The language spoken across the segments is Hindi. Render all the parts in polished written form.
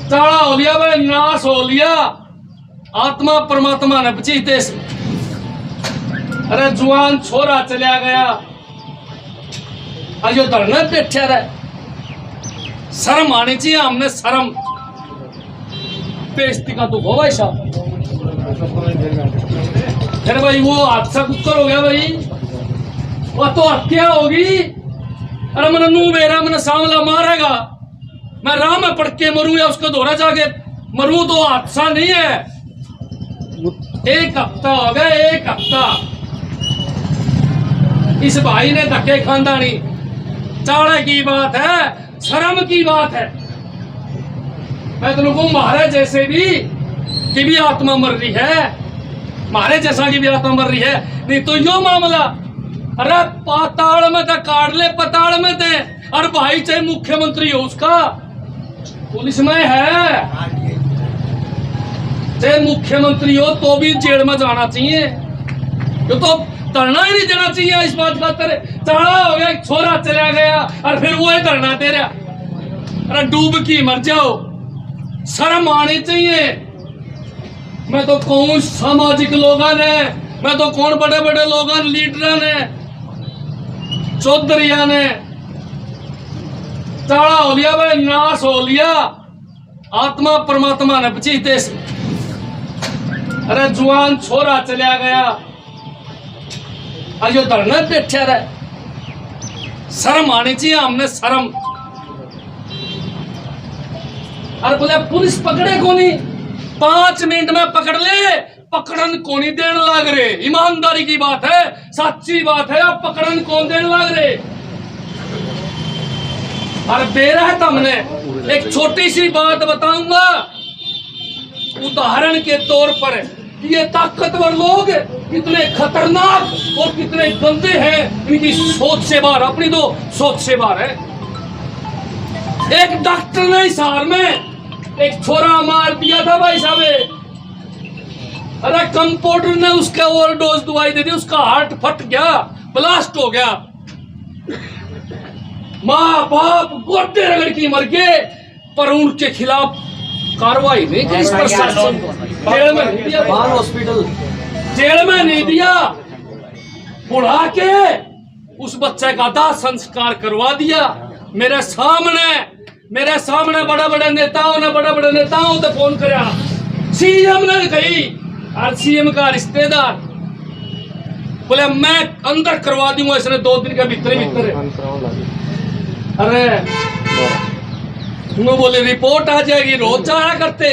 चाड़ा हो लिया भाई, नाश हो लिया, आत्मा परमात्मा ने बची देश में। अरे जुआन छोरा चलिया गया, अयो धरना बैठा रहे। शर्म आनी चाहिए हमने, शर्म। बेइज्जती का दुख हो भाई साहब। फिर भाई वो हादसा कुकर हो गया भाई, वो तो हत्या होगी। अरे मैंने नू मेरा मैंने सांवला मारेगा, मैं राह में पड़ के मरूं या उसको दोहरा जाके मरूं, तो हादसा नहीं है। एक हफ्ता हो गया, एक हफ्ता इस भाई ने धक्के खांदा नहीं। चाड़े की बात है, शर्म की बात है। मैं तो कहूं मारे जैसे भी की भी आत्मा मर रही है, मारे जैसा की भी आत्मा मर रही है। नहीं तो यो मामला, अरे पाताल में थे, काट ले पताल में थे। और भाई चाहे मुख्यमंत्री हो उसका, पुलिस में है, चाहे मुख्यमंत्री हो तो भी जेल में जाना चाहिए। ये तो धरना ही नहीं देना चाहिए इस बात का। तेरे चाड़ा हो गया, छोरा चला गया और फिर वो ही धरना दे रहा। अरे डूब की मर जाओ, शर्म आनी चाहिए। मैं तो कहूं सामाजिक लोगों ने, मैं तो कौन बड़े बड़े लोगों ने, लीडर ने, चौधरिया ने, चाड़ा हो लिया भाई, नाश हो लिया, आत्मा परमात्मा ने बची देश में। अरे जुआन छोरा चलिया गया, अयो धरना बैठा रहे। शर्म आनी चाहिए हमने, शर्म। अरे बोले पुलिस पकड़े को नहीं, 5 मिनट में पकड़ ले, पकड़न को नहीं देने लग रहे। ईमानदारी की बात है, सच्ची बात है, अब पकड़न कौन देने लग रहे। और बेरा है तुमने, एक छोटी सी बात बताऊंगा उदाहरण के तौर पर। ये ताकतवर लोग कितने खतरनाक और कितने गंदे हैं, इनकी सोच से बाहर, अपनी तो सोच से बाहर है। एक डॉक्टर ने हिसार में एक छोरा मार दिया था भाई साहब। अरे कंपाउंडर ने उसका ओवरडोज दवाई दे दी, उसका हार्ट फट गया, ब्लास्ट हो गया। माँ बाप गोटे रगड़ की मर गए, पर उनके खिलाफ कार्रवाई नहीं की। प्रशासन जेल में नहीं दिया, हॉस्पिटल जेल में नहीं दिया, बुढ़ा के उस बच्चे का दाह संस्कार करवा दिया। मेरे सामने बड़े बड़े नेताओं ने फोन कराया, सीएम ने कही, और सीएम का रिश्तेदार बोले मैं अंदर करवा दूंगा इसने 2 दिन के भीतर। अरे तुम बोले रिपोर्ट आ जाएगी, रोज जाया करते।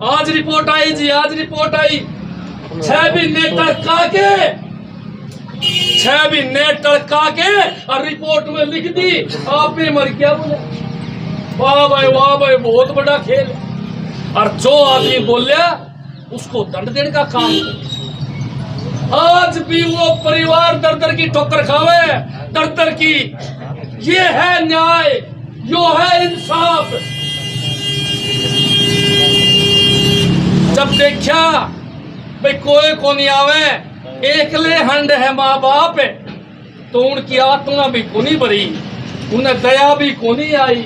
आज रिपोर्ट आई जी, आज रिपोर्ट आई। 6 महीने टड़का के और रिपोर्ट में लिख दी आप ही मर गया। बोले वाह भाई बहुत बड़ा खेल। और जो आदमी बोलिया उसको दंड देने का काम। आज भी वो परिवार दर की ठोकर खावे, दर की। ये है न्याय, यो है इंसाफ। जब देखा भाई कोई को नहीं आवे, एकले हंड है माँ बाप, तो उनकी आत्मा भी को नहीं भरी, उन्हें दया भी को नहीं आई।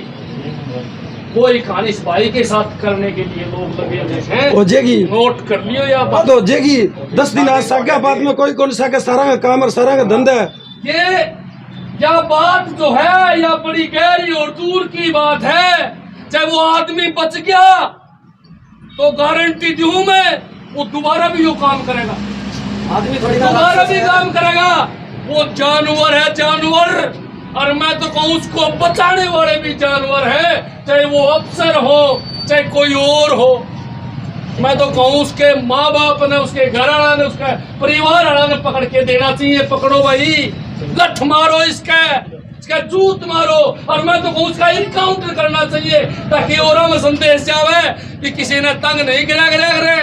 कोई कहानी इस भाई के साथ करने के लिए लोग लगे हैं। हो जाएगी, नोट कर लियो या बात हो जाएगी। 10 दिन आज सागा बाद में कोई कौन सा सारा का काम और सारा का धंधा है। ये या बात जो है या बड़ी गहरी और दूर की बात है। चाहे वो आदमी बच गया तो गारंटी दूं मैं, वो दोबारा भी यो काम करेगा, आदमी थोड़ी दोबारा भी काम करेगा। वो जानवर है, जानवर। और मैं तो कहूँ उसको बचाने वाले भी जानवर है, चाहे वो अफसर हो चाहे कोई और हो। मैं तो कहूँ उसके माँ बाप ने, उसके घर वाला ने, उसका परिवार वाला ने पकड़ के देना चाहिए। पकड़ो भाई, लठ मारो, इसका जूत मारो। और मैं तो कहूँ उसका इनकाउंटर करना चाहिए, ताकि और में संदेश जावे कि किसी ने तंग नहीं गिरा करे।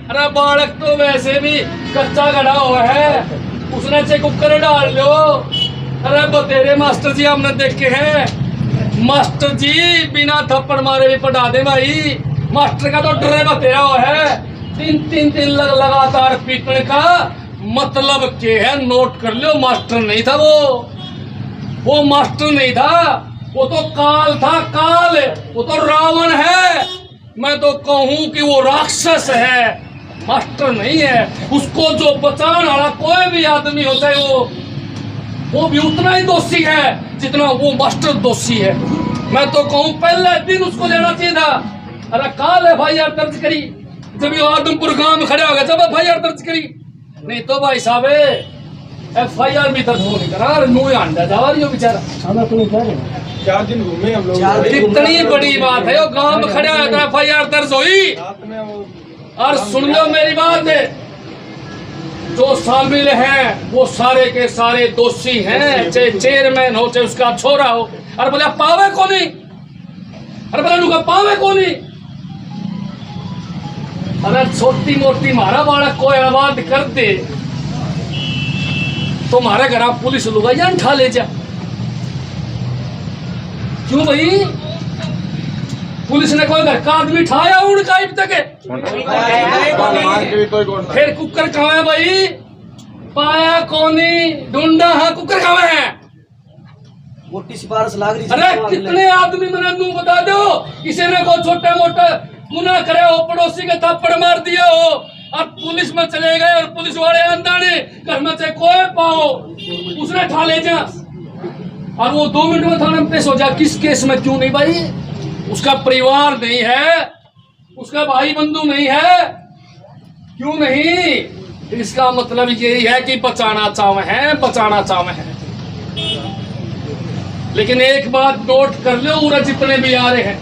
अरे बालक तो वैसे भी कच्चा गड़ा हुआ है, उसने चाहे कुकर डाल लो। अरे बतेरे मास्टर जी हमने देखे हैं, मास्टर जी बिना थप्पड़ मारे भी पढ़ा दे भाई। मास्टर का तो डरे बतेरा हुआ है, 3 दिन लगातार पीटने का मतलब क्या है, नोट कर लो। मास्टर नहीं था वो मास्टर नहीं था, वो तो काल था, काल, वो तो रावण है। मैं तो कहूं कि वो राक्षस है, मास्टर नहीं है। उसको जो बचाने वाला कोई भी आदमी होता है वो भी उतना ही दोषी है जितना वो मास्टर दोषी है। मैं तो कहूं पहले दिन उसको लेना चाहिए था। अरे काल FIR दर्ज करी, जब ये आदमपुर गांव में खड़े हो गए जब FIR दर्ज करी, नहीं तो भाई साहब FIR भी दर्ज हो नहीं करा। नूह अंडा जा रही हो बेचारा। 4 दिन घूमे हम लोग। कितनी बड़ी बात है, वो गांव में खड़े हो तो FIR दर्ज हुई। रात में वो और सुन लो मेरी बात है, जो शामिल हैं वो सारे के सारे दोषी हैं, चाहे चेयरमैन हो चाहे उसका छोरा हो। अरे बोले पावे को नहीं, अरे बोले उनका पावे को नहीं। अगर छोटी मोटी मारा बाड़ा कोई आवाज कर दे तो हमारे घर पुलिस लुगाइया उठा ले जा। क्यों भाई? पुलिस ने कोई घर का आदमी उठाया उनका अब तक है? फिर कुकर कहाँ है भाई? पाया कोनी, ढूंढा है, कुकर कहाँ है? मोटी सिफारिश लाग रही। अरे कितने आदमी मैंने नू बता दो, किसी ने को छोटा मोटा गुनाह करे हो, पड़ोसी के थप्पड़ मार दिया हो और पुलिस में चले गए और पुलिस वाले अंदाने घर में से कोई पाओ उसने ठा ले जा और वो 2 मिनट में थाने में पेश हो जा। किस केस में? क्यों नहीं भाई? उसका परिवार नहीं है, उसका भाई बंधु नहीं है, क्यों नहीं? इसका मतलब यही है कि बचाना चाहे हैं, बचाना चाहे हैं। लेकिन एक बात नोट कर लो, उरा जितने भी आ रहे हैं,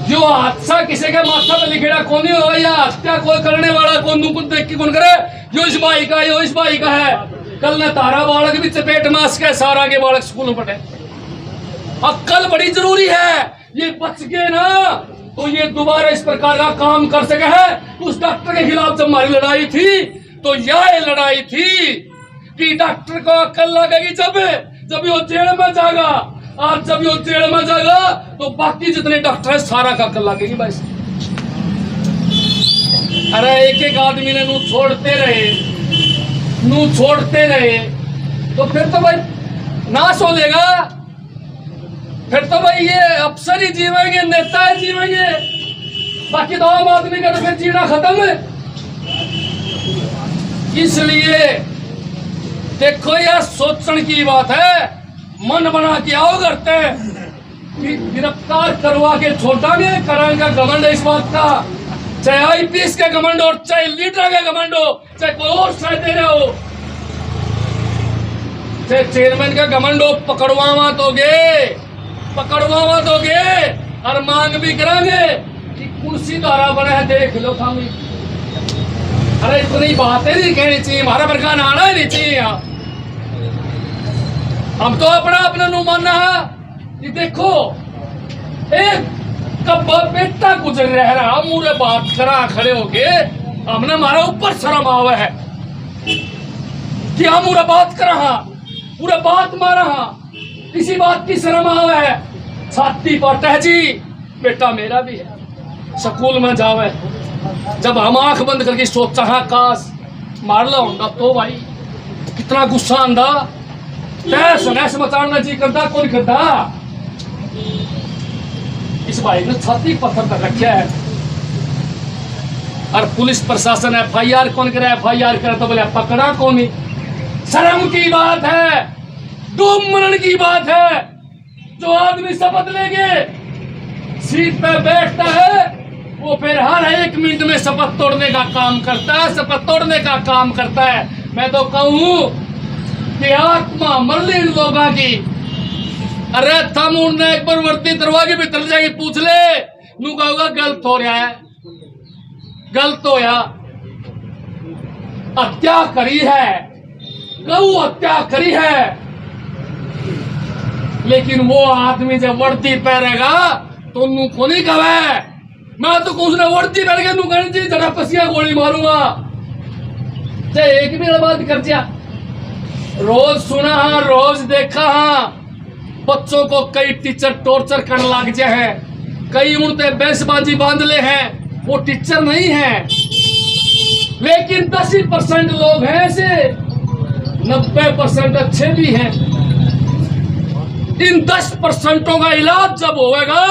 जो हादसा किसी के माथा पे लिखेड़ा कौन हो या हत्या कोई करने वाला कौन कुछ देख के कौन करे, जो इस भाई का है, यो इस भाई का है। कल ने तारा बालक भी चपेट मास के सारा के बालक स्कूल में पढ़े। अक्ल बड़ी जरूरी है। ये बच गए ना तो ये दोबारा इस प्रकार का काम कर सके है। उस डॉक्टर के खिलाफ जब हमारी लड़ाई थी तो यह लड़ाई थी कि डॉक्टर को अक्ल लगेगी जब वो जेल में जाएगा, और जब वो जेल में जाएगा तो बाकी जितने डॉक्टर है सारा का अक्ल लगेगी बस। अरे एक एक आदमी ने नू छोड़ते रहे तो फिर तो भाई नाश हो लेगा। फिर तो भाई ये अफसर ही जीवेंगे, नेता ही जीवेंगे, बाकी तो आम आदमी का तो फिर जीना खत्म है। इसलिए देखो यार, सोचने की बात है, मन बना के आओ करते कि गिरफ्तार करवा के छोटा नहीं कराएंगे। घमंड इस बात का, चाहे IPS का घमंड हो, चाहे लीडर का घमंड हो, चाहे कोई और शायद दे रहे हो, चाहे चेयरमैन का घमंड हो, पकड़वा दोगे और मांग भी करांगे कि कुर्सी द्वारा बना है, देख लो खामी। अरे इतनी बातें नहीं कहनी चाहिए, हमारा बरखान आना ही नहीं चाहिए। हम तो अपना नु मानना है कि देखो एक कब बेटा गुजर रहा, मुझे बात करा खड़े होके, हमने हमारा ऊपर शर्म आवा है कि हम पूरा बात करा, पूरा बात मारा, किसी बात की शर्म आवा है। छाती पर टहजी बेटा मेरा भी है, स्कूल में जावे, जब हम आंख बंद करके सोचा हाँ काश मार लो होगा तो भाई कितना गुस्सा आंदा, तैस नैस मचाना जी करता कौन करता। इस भाई ने छाती पत्थर पर रखा है और पुलिस प्रशासन FIR कौन करे, FIR करे तो बोले पकड़ा कौन नहीं। शर्म की बात है, डूब मरण की बात है। जो आदमी शपथ लेके सीट पे बैठता है वो फिर हर 1 मिनट में शपथ तोड़ने का काम करता है, मैं तो कहूँ कि आत्मा मर ली इन लोगों की। अरे थम उन्हें एक बार वर्ती दरवाजे पे चल जाएगी, पूछ ले, नू कहूँगा गलत हो रहा है, गलत हो या हत्या करी है, गौ हत्या करी है। लेकिन वो आदमी जब वर्दी पहनेगा तो नू को नहीं कहे, मैं तो कुछ ने वर्दी पहन के नू कहनी चाहिए जरा पसिया गोली मारूंगा, चाहे एक भी बात कर दिया। रोज सुना हाँ, रोज देखा हाँ, बच्चों को कई टीचर टॉर्चर करने लग जाए हैं, कई उनते बेसबाजी बांध ले हैं, वो टीचर नहीं है। लेकिन 10% लोग हैं ऐसे, 90% अच्छे भी हैं। इन 10% का इलाज जब होएगा,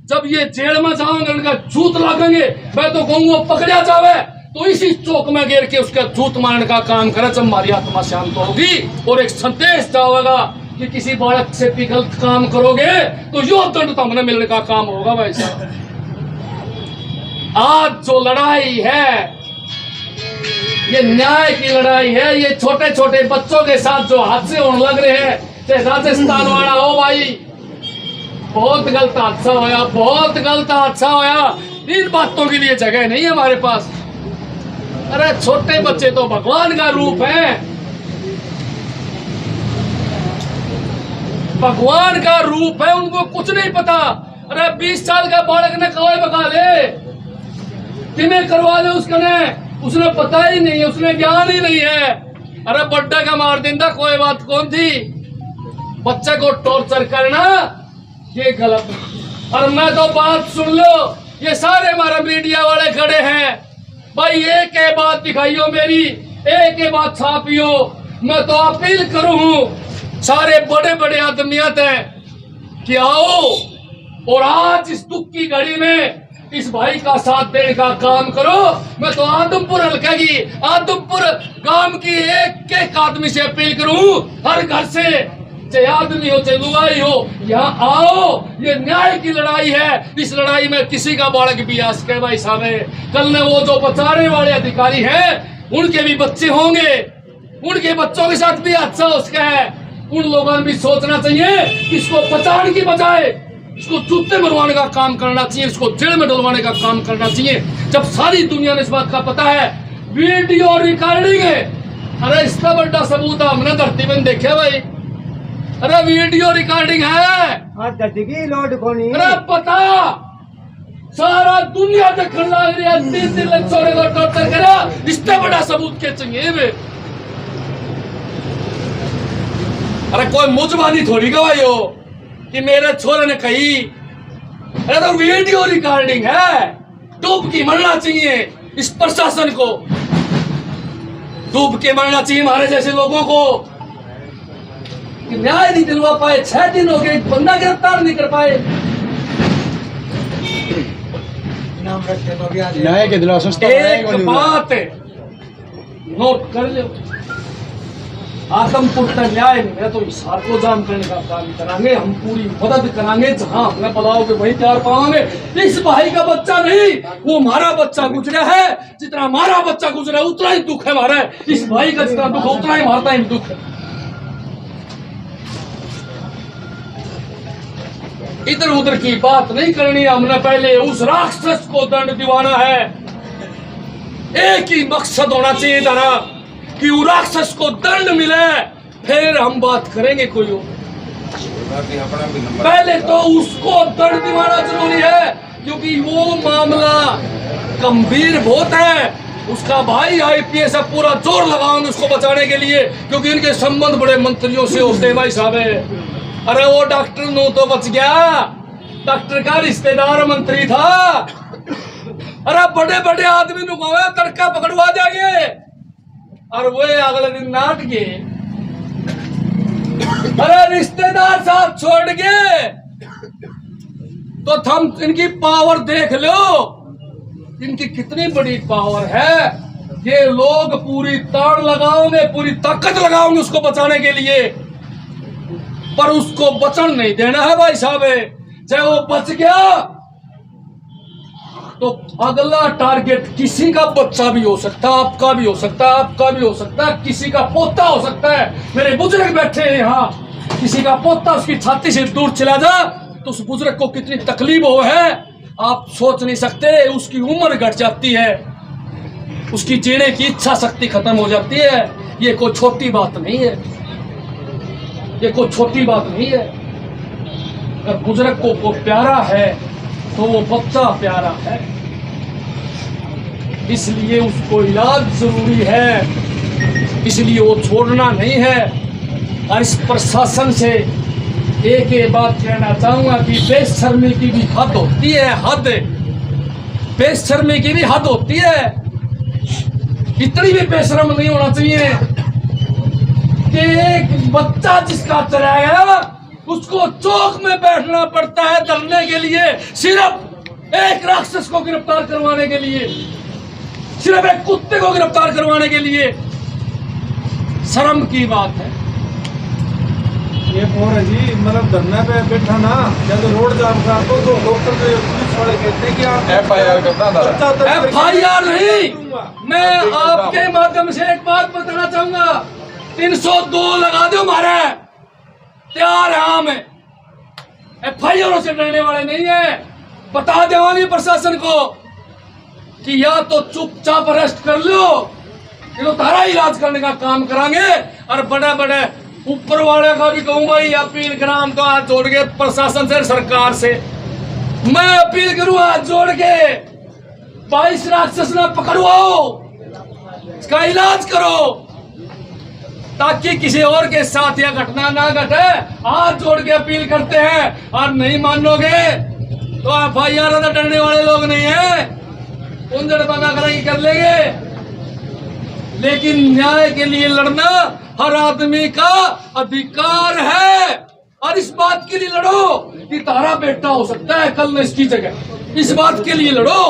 जब ये जेल में जाओगे, इनका जूत लागेंगे, मैं तो कहूंगा पकड़ा जावे तो इसी चौक में गिर के उसका जूत मारने का काम करे, जब हमारी आत्मा शांत होगी और एक संदेश जाएगा कि किसी बालक से भी गलत काम करोगे तो यो दंड तो हमने मिलने का काम होगा। भाई साहब, आज जो लड़ाई है ये न्याय की लड़ाई है। ये छोटे छोटे बच्चों के साथ जो हादसे होने लग रहे हैं, चाहे राजस्थान वाला हो, भाई बहुत गलत हादसा होया, बहुत गलत हादसा होया। इन बातों के लिए जगह नहीं है हमारे पास। अरे छोटे बच्चे तो भगवान का रूप है, भगवान का रूप है, उनको कुछ नहीं पता। अरे 20 साल का बालक ने कौए बगा ले, किमें करवा ले उसने पता ही नहीं है, उसने ज्ञान ही नहीं है। अरे बड्डा का मार देंदा, कोई बात कौन थी। बच्चे को टॉर्चर करना ये गलत। और मैं तो बात सुन लो, ये सारे हमारे मीडिया वाले खड़े हैं भाई, एक ही बात दिखाइयो मेरी, एक ही बात छापियो। मैं तो अपील करूं सारे बड़े बड़े आदमियत हैं कि आओ और आज इस दुख की घड़ी में इस भाई का साथ देने का काम करो। मैं तो आदमपुर हल्के की, आदमपुर गांव की एक एक आदमी से अपील करूं, हर घर से, चाहे आदमी हो चाहे लुगाई हो, यहाँ आओ। ये न्याय की लड़ाई है, इस लड़ाई में किसी का बालक भी आ सके। भाई साहब, कल ने वो जो बचाने वाले अधिकारी हैं उनके भी बच्चे होंगे, उनके बच्चों के साथ भी हादसा हो सका है। उन लोगों ने भी सोचना चाहिए, इसको बचाने की बजाय इसको जूते मरवाने का काम करना चाहिए, इसको जेल में डलवाने का काम करना चाहिए। जब सारी दुनिया ने इस बात का पता है, वीडियो रिकॉर्डिंग है। अरे इसका बड़ा सबूत हमने धरती में देखे भाई। अरे वीडियो रिकॉर्डिंग है, अरे पता सारा दुनिया देखने लग रही है। 3 लाख छोरे को टॉर्चर करा, इससे बड़ा सबूत क्या चाहिए बे। अरे कोई मुजबानी थोड़ी गवाई हो कि मेरे छोरे ने कही। अरे तो वीडियो रिकॉर्डिंग है, डूब के मरना चाहिए इस प्रशासन को, डूब के मरना चाहिए हमारे जैसे लोगों को कि न्याय नहीं दिलवा पाए। 6 दिन हो गए, बंदा गिरफ्तार नहीं कर पाए। न्याय के दिलासा एक बात है नोट कर लो, आदमपुर का न्याय नहीं है तो हिसार को जाम करने का काम करांगे, हम पूरी मदद करांगे। जहां हमने बताओगे वही तैयार पाओगे। इस भाई का बच्चा नहीं, वो हमारा बच्चा गुजरा है। जितना हमारा बच्चा गुजरा है उतना ही दुख है हमारा। इस भाई का जितना दुख है उतना ही हमारा ही दुख है। इधर उधर की बात नहीं करनी है, हमने पहले उस राक्षस को दंड दिवाना है। एक ही मकसद होना चाहिए था कि वो राक्षस को दंड मिले, फिर हम बात करेंगे कोई और। पहले तो उसको दंड दिवाना जरूरी है, क्योंकि वो मामला गंभीर बहुत है। उसका भाई IPS है, पूरा जोर लगाओगे उसको बचाने के लिए, क्योंकि इनके संबंध बड़े मंत्रियों से होते हैं। भाई साहब, अरे वो डॉक्टर नो तो बच गया, डॉक्टर का रिश्तेदार मंत्री था। अरे बड़े बड़े आदमी नु कहो तड़का पकड़वा जाएंगे, और वो अगले दिन नाट गए। अरे रिश्तेदार साहब छोड़ गए तो थम इनकी पावर देख लो, इनकी कितनी बड़ी पावर है। ये लोग पूरी ताड़ लगाओगे, पूरी ताकत लगाओगे उसको बचाने के लिए, पर उसको बचन नहीं देना है। भाई साहब, चाहे वो बच गया तो अगला टारगेट किसी का बच्चा भी हो सकता है, आपका भी हो सकता है, आपका भी हो सकता है, किसी का पोता हो सकता है। मेरे बुजुर्ग बैठे हैं यहाँ, किसी का पोता उसकी छाती से दूर चला जा तो उस बुजुर्ग को कितनी तकलीफ हो है आप सोच नहीं सकते। उसकी उम्र घट जाती है, उसकी जीने की इच्छा शक्ति खत्म हो जाती है। ये कोई छोटी बात नहीं है, ये कोई छोटी बात नहीं है। अगर बुजुर्ग को प्यारा है तो वो बच्चा प्यारा है, इसलिए उसको इलाज जरूरी है, इसलिए वो छोड़ना नहीं है। और इस प्रशासन से एक बात कहना चाहूंगा कि बेशर्मी की भी हद होती है, हद, बेशर्मी की भी हद होती है। इतनी भी बेशर्म नहीं होना चाहिए कि एक बच्चा जिसका चला गया उसको चौक में बैठना पड़ता है धरने के लिए, सिर्फ एक राक्षस को गिरफ्तार करवाने के लिए, सिर्फ एक कुत्ते को गिरफ्तार करवाने के लिए। शर्म की बात है। एक और है जी, मतलब धरना पे बैठा ना, जब रोड जाम था तो डॉक्टर जो पुलिस वाले कहते हैं कि आप FIR करना था। FIR नहीं, मैं आपके माध्यम से एक बात बताना चाहूंगा, 302 लगा दो हमारे, तैयार है हम। FIR से डरने वाले नहीं है। बता देवानी प्रशासन को कि या तो चुपचाप अरेस्ट कर लो, ये तो तारा इलाज करने का काम करांगे। और बड़े बड़े ऊपर वाले का भी कहूंगा, ये अपील कराम तो हाथ जोड़ के प्रशासन से, सरकार से मैं अपील करूं हाथ जोड़ के, 22 राक्षस ना पकड़वाओ, इसका इलाज करो ताकि किसी और के साथ यह घटना ना घटे। हाथ जोड़ के अपील करते हैं। और नहीं मानोगे तो FIR तो डरने वाले लोग नहीं है, उंजड़ बना कर लेंगे। लेकिन न्याय के लिए लड़ना हर आदमी का अधिकार है। और इस बात के लिए लड़ो कि तारा बेटा हो सकता है कल में इसकी जगह, इस बात के लिए लड़ो।